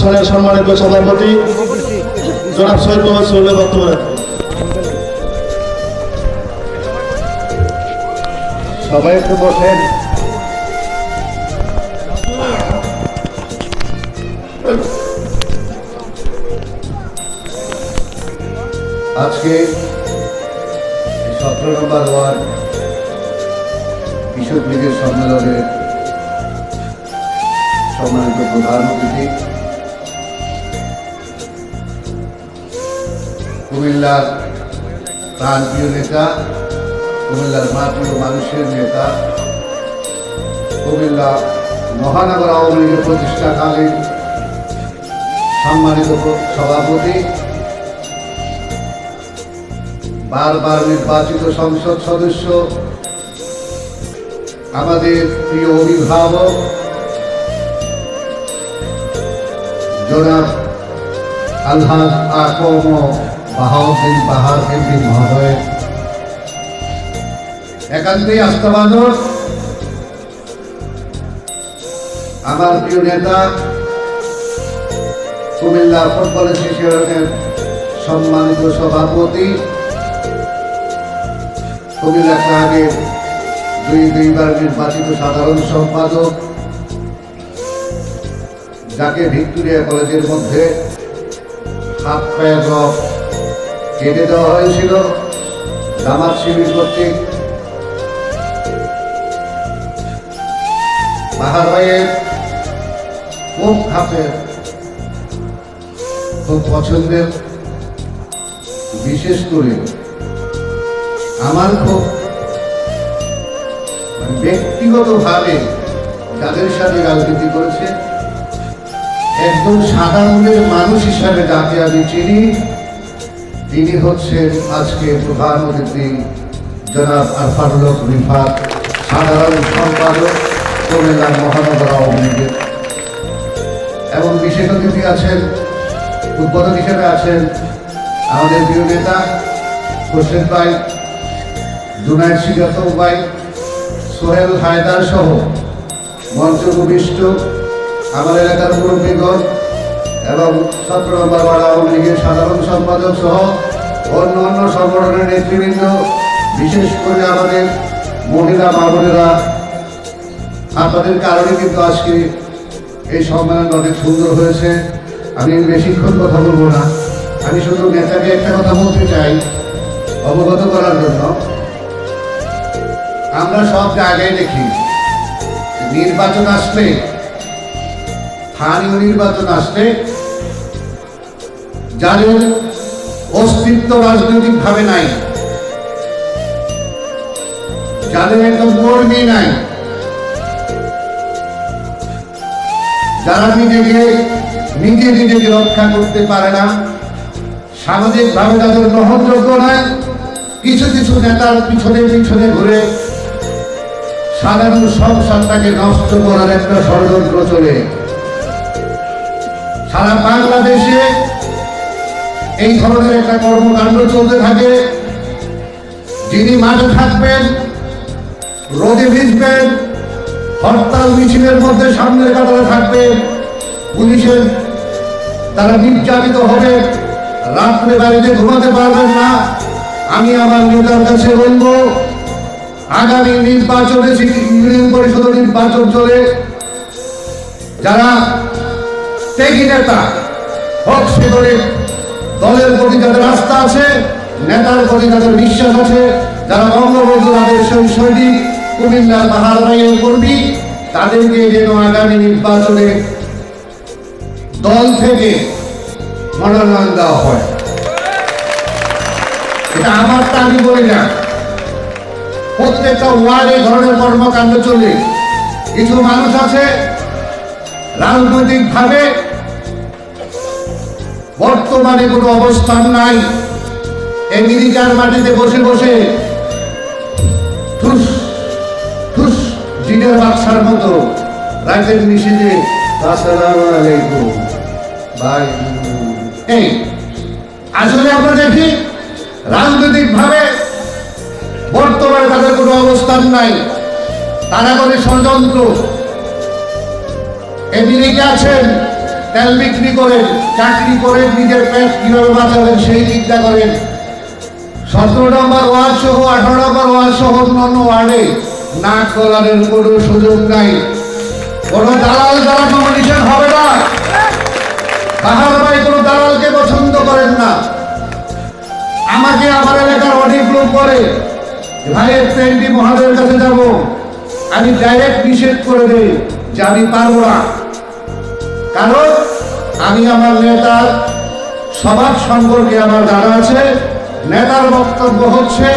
ফাউন্ডেশনের সম্মানিত সভাপতি জনাব সৈয়দ মোহাম্মদ সোহেল বক্তব্য রাখবেন। সবাই একটু বসেন। আজকে 17 নম্বর ওয়ার্ড কৃষক লীগের সম্মেলনের সম্মানিত প্রধান অতিথি কুমিল্লার প্রাণপ্রিয় নেতা, কুমিল্লার মাটি ও মানুষের নেতা, কুমিল্লা মহানগর আওয়ামী লীগের প্রতিষ্ঠাকালীন সম্মানিত সভাপতি, বারবার নির্বাচিত সংসদ সদস্য, আমাদের প্রিয় অভিভাবক জনাব আলহাজ আকম বাহাউদ্দিন বাহার এমপি মহোদয়, একান্তই আস্থাভাজন আমার প্রিয় নেতা কুমিল্লা ফুটবল অ্যাসোসিয়েশনের সম্মানিত সভাপতি, কুমিল্লা ক্লাবের দুইবার নির্বাচিত সাধারণ সম্পাদক, যাকে ভিক্টোরিয়া কলেজের মধ্যে হাত পায়ের রক কেটে দেওয়া হয়েছিল জামাত শিবির কর্তৃক, বাহার ভাইয়ের খুব খাপের, খুব পছন্দের, বিশেষ করে আমার খুব ব্যক্তিগতভাবে যাদের সাথে রাজনীতি করেছে, একজন সাধারণের মানুষ হিসাবে যাকে আমি চিনি, তিনি হচ্ছেন আজকে প্রধান অতিথি জনাব আরফানুল হক রিফাত, সাধারণ সম্পাদক কুমিল্লা মহানগর আওয়ামী লীগের। এবং বিশেষ অতিথি আছেন, উদ্বোধক হিসেবে আছেন আমাদের প্রিয় নেতা হোসেন ভাই, জুনাইদ সিরাত ভাই, সোহেল হায়দার সহ মঞ্চ উপবিষ্ট আমার এলাকার মুরব্বীগণ এবং 17 নম্বর ওয়ার্ড আওয়ামী লীগের সাধারণ সম্পাদক সহ অন্য অন্য সংগঠনের নেতৃবৃন্দ, বিশেষ করে আমাদের মহিলা মা বোনেরা, আপনাদের কারণে কিন্তু আজকে এই সম্মেলন অনেক সুন্দর হয়েছে। আমি বেশিক্ষণ কথা বলবো না, আমি শুধু নেতাকে একটা কথা বলতে চাই অবগত করার জন্য। আমরা সব জায়গায় দেখি নির্বাচন আসলে, স্থানীয় নির্বাচন আসলে যাদের অস্তিত্ব রাজনৈতিক ভাবে নাই, যাদের একদম কর্মী নাই, যারা নিজেকে রক্ষা করতে পারে না, সামাজিক ভাবে তাদের গ্রহণযোগ্য নয়, কিছু কিছু নেতার পিছনে ঘুরে সাধারণ সংসারটাকে নষ্ট করার একটা ষড়যন্ত্র চলে। সারা বাংলাদেশে এই ধরনের একটা কর্মকাণ্ড চলতে থাকে। যিনি মাঠে থাকবেন, রোদে ভিজবেন, হরতাল মিছিলের মধ্যে সামনের কাতারে থাকবেন, পুলিশের তারা নির্যাতিত হবে, রাত্রে বাড়িতে ঘুমাতে পারবেন না। আমি আমার নেতার কাছে বলবো, আগামী নির্বাচনে ইউনিয়ন পরিষদ নির্বাচন চলে, যারা ত্যাগী নেতা হোক, সে দলের প্রতি যাদের আস্থা আছে, নেতার প্রতি যাদের বিশ্বাস আছে, যারা বঙ্গবন্ধু তাদের সৈনিক, কুমিল্লার বাহার ভাইয়ের কর্মী, তাদেরকে যেন আগামী নির্বাচনে দল থেকে মনোনয়ন দেওয়া হয়। এটা আমার তা আমি বলি না, প্রত্যেকটা ওয়ার্ডে ধরনের কর্মকাণ্ড চলে। কিছু মানুষ আছে রাজনৈতিক ভাবে বর্তমানে কোনো অবস্থান নাই, আমেরিকার মাটিতে বসে বসে ঠুস ঠুস জিনের বাক্সার মতো রাতের নিষেধে আসসালামু আলাইকুম ভাই। এই আসলে আমরা দেখি রাজনৈতিক ভাবে বর্তমানে তাদের কোনো অবস্থান নাই, তারা করে ষড়যন্ত্র। আমেরিকা আছেন, তেল বিক্রি করেন, চাকরি করেন, নিজের পেট কিভাবে বাঁচাবেন সেই চিন্তা করেন। 17 নম্বর ওয়ার্ড সহ 18 নম্বর ওয়ার্ড সহ অন্যান্য ওয়ার্ডে নাক গলানোর কোনো সুযোগ নাই। কোনো দালাল দ্বারা নমিনেশন হবে না। বাহার ভাই কোনো দালালকে পছন্দ করেন না। আমাকে আমার এলাকার অনেক লোক করে ভাই একটু এমপি মহাদয়ের কাছে যাব, আমি ডাইরেক্ট নিষেধ করে দেই যে আমি পারবো না। কারণ আমি আমার নেতার স্বভাব সম্পর্কে আমার জানা আছে। নেতার বক্তব্য হচ্ছে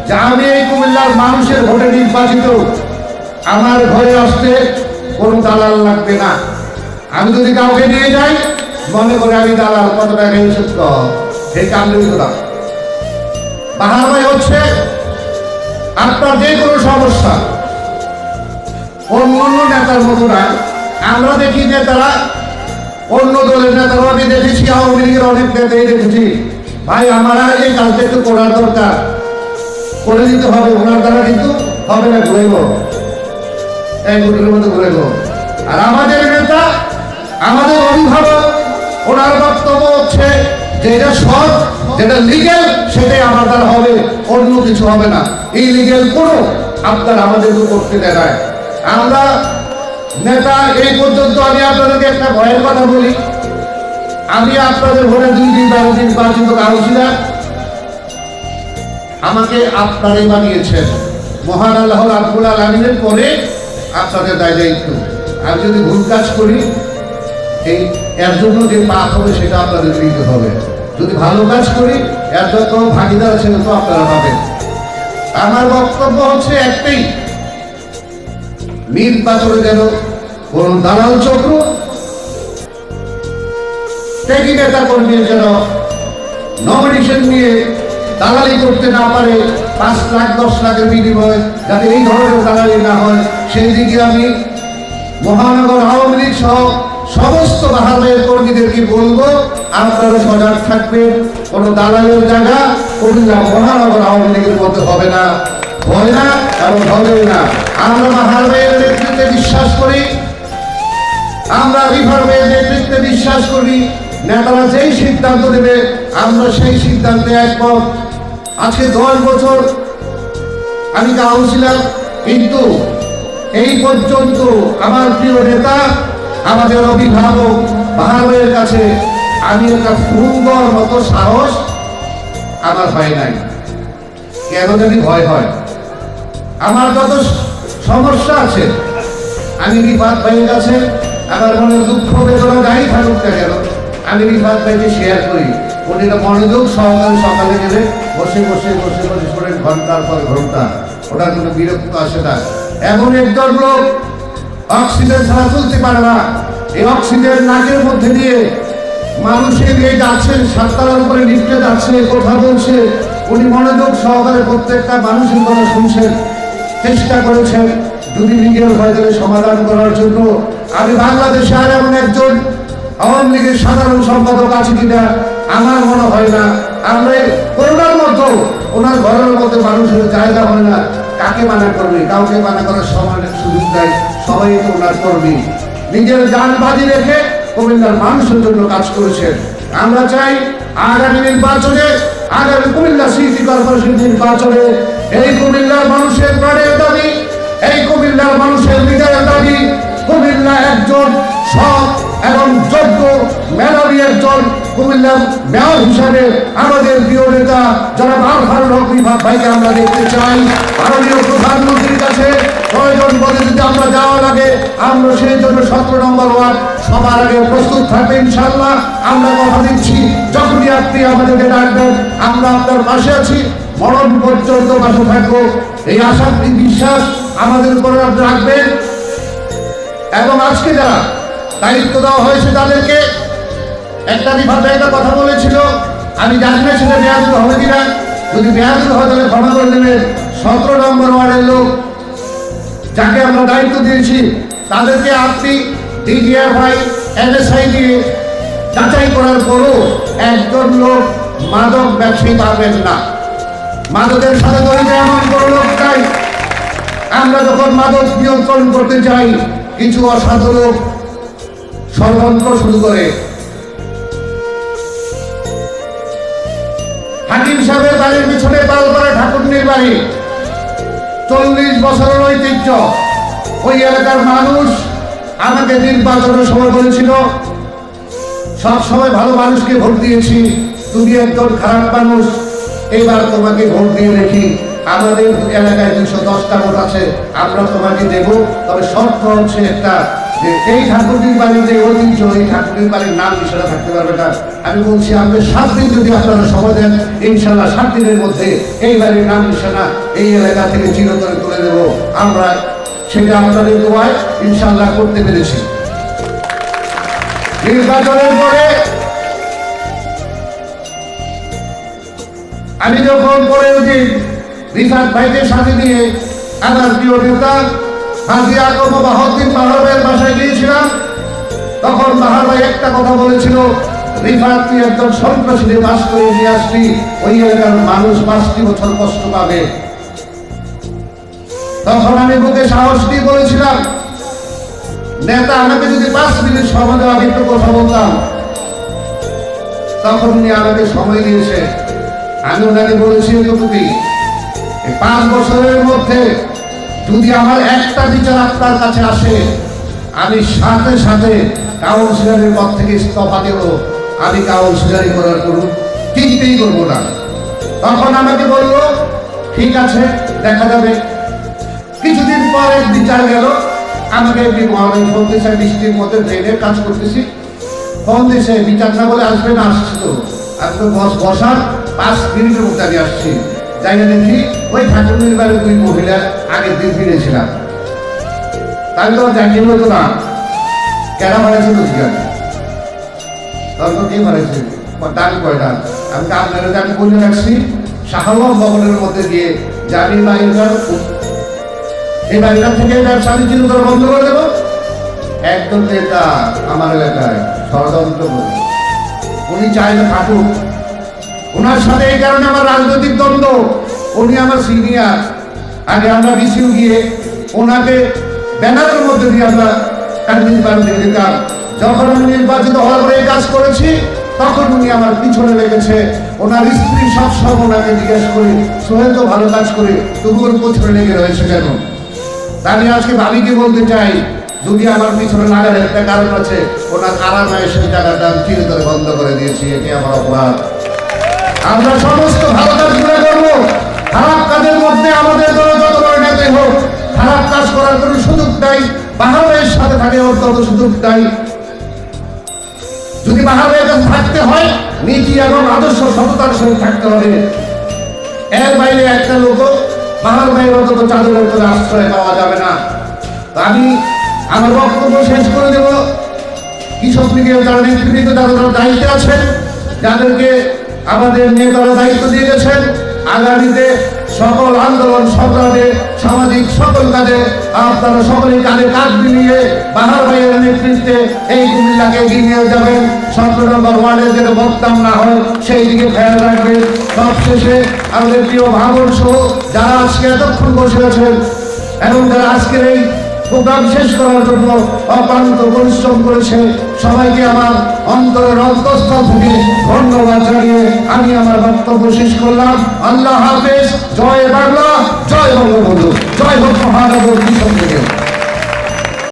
যে আমি এই কুমিল্লার মানুষের ভোটে নির্বাচিত, আমার ঘরে আসতে কোনো দালাল লাগবে না। আমি যদি কাউকে নিয়ে যাই মনে করে আমি দালাল, কত টাকা হিসেব কর, এই কামড়ি করা। বাহার ভাই হচ্ছে আপনার যে কোনো সমস্যা অন্য অন্য নেতার মতো না। আমরা দেখি যে তারা অন্য দলের নেতারা, আমি দেখেছি আওয়ামী লীগের অনেক নেতাই দেখেছি, ভাই আমার এই কাজটা একটু করার দরকার, করে দিতে হবে, ওনার দ্বারা কিন্তু হবে না, ঘুরে গো এই গুটির মতো ঘুরে গো। আর আমাদের নেতা, আমাদের অভিভাবক, ওনার বক্তব্য হচ্ছে যে এটা সৎ, যেটা লিগেল সেটাই আমার দ্বারা হবে, অন্য কিছু হবে না। এই লিগেল কোনো আপনার আমাদেরকে করতে দেয়। আমরা নেতা এই পর্যন্ত, আমি আপনাদেরকে একটা ভয়ের কথা বলি, আমি আপনাদের ভোটে 2 দিন 12 দিন নির্বাচিত কাউন্সিলর, আমাকে আপনারাই বানিয়েছেন। মহান আল্লাহ রাব্বুল আলামিনের পরে আপনাদের দায়িত্ব। আমি যদি ভুল কাজ করি এই এর জন্য যে পাপ হবে সেটা আপনাদের নিতে হবে। যদি ভালো কাজ করি এর যত ভাগিদার আছে তো আপনারা পাবেন। আমার বক্তব্য হচ্ছে একটাই, নির্বাচনে যেন কোন দালাল চক্র ত্যাগী নেতা কর্মীর যেন নমিনেশন নিয়ে দালালি করতে না পারে, 5 লাখ 10 লাখের বিনিময়ে যাতে এই ধরনের দালালি না হয়, সেই দিকে আমি মহানগর আওয়ামী লীগ সহ সমস্ত বাহারের কর্মীদেরকে বলবো আপনারা সজাগ থাকবেন। কোন দালালের জায়গা কুমিল্লা মহানগর আওয়ামী লীগের মধ্যে হবে না, হয় না এবং হবে না। আমরা বাহারের নেতৃত্বে বিশ্বাস করি, আমরা রিফর্মের নেতৃত্বে বিশ্বাস করি। নেতারা যেই সিদ্ধান্ত দেবে আমরা সেই সিদ্ধান্তে একমত। আজকে 10 বছর আমি কাউন্সিলর, কিন্তু এই পর্যন্ত আমার প্রিয় নেতা, আমাদের অভিভাবক বাহারের কাছে আমি একটা সুন্দর মতো সাহস আমার হয় নাই। কেন জানি ভয় হয়। আমার যত সমস্যা আছে আমি রিফাত ভাইয়ের কাছে আমার মনে দুঃখ বেদনা যাই থাকুক না কেন আমি রিফাত ভাইকে শেয়ার করি। উনি মনোযোগ সহকারে সকালে গেলে বসে বসে বসে বসে শোনেন ঘন্টার পর ঘন্টা, ওটার কোনো বিরক্ত আসে না। এমন একজন লোক অক্সিজেন ছাড়া চলতে পারে না, এই অক্সিজেন নাকের মধ্যে দিয়ে মানুষের এই যাচ্ছেন, 7 তলার উপরে লিফটে যাচ্ছে, কথা বলছে, উনি মনোযোগ সহকারে প্রত্যেকটা মানুষের কথা শুনছেন, চেষ্টা করেছেন যদি লীগের হয়ে সমাধান করার জন্য। আমি বাংলাদেশে আর এমন একজন আওয়ামী লীগের সাধারণ সম্পাদক আছে কিনা আমার মনে হয় না। আমরা করোনার মতো ওনার ঘরের মধ্যে মানুষের জায়গা হয় না, কাকে মানা করবে? কাউকে মানা করার সময় সুযোগ দেয়, সবাই তো ওনার কর্মী। নিজের জান বাজি রেখে কুমিল্লার মানুষের জন্য কাজ করেছেন। আমরা চাই আগামী নির্বাচনে, আগামী কুমিল্লা সিটি কর্পোরেশন নির্বাচনে এই কুমিল্লার মানুষের প্রাণের দাবি, এই কুমিল্লার মানুষের বিজয়ের দাবি, কুমিল্লা একজন সৎ এবং যোগ্য মেধাবী একজন কুমিল্লার মেয়র হিসাবে আমাদের প্রিয় নেতা জনাব আরফানুল হক রিফাত ভাইকে আমরা দেখতে চাই। মাননীয় প্রধানমন্ত্রীর কাছে প্রয়োজন বলে যদি আমরা যাওয়া লাগে, আমরা সেই জন্য 17 নম্বর ওয়ার্ড সবার আগে প্রস্তুত থাকবে ইনশাআল্লাহ। আমরা কথা দিচ্ছি যখনই আপনি আমাদেরকে ডাকবেন আমরা আপনার পাশে আছি, মরণ পর্যন্ত পাশে থাকবো। এই আশা বিশ্বাস আমাদের উপরে রাখবেন। এবং আজকে যারা দায়িত্ব দেওয়া হয়েছে তাদেরকে একটা রিফাত ভাই একটা কথা বলেছিল, আমি জানি না সেটা বেয়াদবি হবে কিনা, যদি বেয়াদবি হয় তাহলে ক্ষমা করে দেবেন। 17 নম্বর ওয়ার্ডের লোক যাকে আমরা দায়িত্ব দিয়েছি তাদেরকে আপনি ডিজিআর ভাই এনএসআই দিয়ে যাচাই করার পরও একজন লোক মাদক ব্যবসায়ী পাবেন না। মাদকের সাথে জড়িত এমন কোনো লোক চাই। আমরা যখন মাদক নিয়ন্ত্রণ করতে চাই কিছু অসাধু লোক ষড়যন্ত্র শুরু করে। হাকিম সাহেবের বাড়ির পিছনে পালপাড়া ঠাকুরনির বাড়ি, 40 বছরের ঐতিহ্য। ওই এলাকার মানুষ আমাকে নির্বাচনের সময় বলেছিল, সব সময় ভালো মানুষকে ভোট দিয়েছি, তুমি একজন খারাপ মানুষ, এবার তোমাকে ভোট দিয়ে দেখি। আমাদের এলাকায় 210টা ভোট আছে, আমরা তোমাকে দেব, তবে শর্ত হচ্ছে একটা, যে এই ঠাকুরনির বাড়ির যে ঐতিহ্য, এই ঠাকুরনির বাড়ির নাম নিশানা থাকতে পারবে না। আমি বলছি, আমাদের 7 দিন যদি আপনারা সময় দেন, ইনশাল্লাহ 7 দিনের মধ্যে এই বাড়ির নাম নিশানা এই এলাকা থেকে চিরতরে তুলে দেব। আমরা সেটা আপনাদের দোয়ায় ইনশাল্লাহ করতে পেরেছি। নির্বাচনের পরে আমি যখন পরের দিন রিফাত ভাইকে সাথে নিয়ে আমার প্রিয় নেতা হাজী আলম বাহাউদ্দিন বাহার ভাইয়ের বাসায় গিয়েছিলাম, তখন বাহার ভাই একটা কথা বলেছিল, রিফাত তুই একজন সন্ত্রাসীকে বাস করে নিয়ে আসলি, ওই এলাকার মানুষ 5টি বছর কষ্ট পাবে। তখন আমি বুকে সাহস দিয়ে বলেছিলাম, নেতা আমাকে যদি 5 মিনিট সময় দেওয়া, একটু কথা বলতাম। তখন উনি আমাকে সময় দিয়েছে। আমি ওনাকে বলেছি, এতটুকুই, 5 বছরের মধ্যে যদি আমার একটা বিচার আপনার কাছে আসে, আমি সাথে সাথে কাউন্সিলরের পদ থেকে ইস্তফা দেব, আমি কাউন্সিলরি করার কোনো চিন্তাই করবো না। তখন আমাকে বলল, ঠিক আছে, দেখা যাবে। কিছুদিন পরে বিচার গেল, আমাকে মহামারী ফোন দিয়েছে, বৃষ্টির মধ্যে ট্রেনের কাজ করতেছি, ফোন দিয়েছে, বিচার না বলে আসবে না, আসছি তো। আমি তো বসার 5 মিনিটের মধ্যে আমি আসছি। যাই না দেখি ওই ঠাকুরনির বাড়ি 2 মহিলা আগের দিন ফিরেছিলাম। তাই তো জানিয়ে হতো না কেনা মারাইছে, তো ঠিক আছে, তখন কে মারাইছে, দাবি কয়টা, আমি আপনারা আমি বলে রাখছি, শাহবাগ ভবনের মধ্যে গিয়ে জানি বাড়িটার এই বাড়িটা থেকে ব্যবসায়ী চিরতরে বন্ধ করে দেবো। একদম নেতা আমার এলাকায় ষড়যন্ত্র করে, উনি চায় না থাকুক। ওনার সাথে এই কারণে আমার রাজনৈতিক দ্বন্দ্ব, উনি আমার সিনিয়র। আগে আমরা বিসিউ গিয়ে ওনাকে ব্যানারের মধ্যে দিয়ে আমরা নির্বাচন দিয়ে দিতাম। যখন আমি নির্বাচিত হওয়ার পরে কাজ করেছি, তখন উনি আমার পিছনে লেগেছে। ওনার স্ত্রী সবসময় ওনাকে জিজ্ঞেস করি, সোহেল তো ভালো কাজ করে, তবু ওর পিছনে লেগে রয়েছে কেন? আমি আজকে ভাবিকে বলতে চাই, যদি আমার পিছনে লাগার একটা কারণ আছে, ওনার আরামায়েশের জায়গাটা আমি চিরতরে বন্ধ করে দিয়েছি, এটি আমার অপরাধ। আমরা সমস্ত ভালো কাজগুলো করবো, খারাপ কাজের মধ্যে আমাদের দল যত বড় নেতাই হোক, খারাপ কাজ করার কোনো সুযোগ নাই। বাহার ভাইয়ের সাথে থাকে ওর তত সুযোগ নাই। যদি বাহার ভাইয়ের কাছে থাকতে হয়, নীতি এবং আদর্শ সততার সঙ্গে থাকতে হবে। এর বাইরে একটা লোক বাহার ভাইয়ের অন্তত চাদরের করে আশ্রয় পাওয়া যাবে না। আমি আমার বক্তব্য শেষ করে দেব। কৃষক লীগের যারা নেতৃত্ব, যারা দায়িত্বে আছেন, যাদেরকে আমাদের নেতারা দায়িত্ব দিয়ে গেছেন, আগামীতে সকল আন্দোলন সংগ্রামে সামাজিক সকল কাজে আপনারা সকলেই কাঁধে কাঁধ মিলিয়ে বাহার ভাইয়ের নেতৃত্বে এই কুমিল্লাকে এগিয়ে নিয়ে যাবেন। 17 নম্বর ওয়ার্ডের যেন বদনাম না হয়, সেই দিকে খেয়াল রাখবেন। সবশেষে আমাদের প্রিয় ভাবন সহ যারা আজকে এতক্ষণ বসে আছেন এবং যারা আজকের এই প্রোগ্রাম শেষ করার জন্য অক্লান্ত পরিশ্রম করেছে, সবাইকে আমার অন্তরের অন্তঃস্থল থেকে ধন্যবাদ জানিয়ে আমি আমার বক্তব্য শেষ করলাম। আল্লাহ হাফেজ। জয় বাংলা, জয় বঙ্গবন্ধু, জয় হোক মহানগর কৃষক লীগের।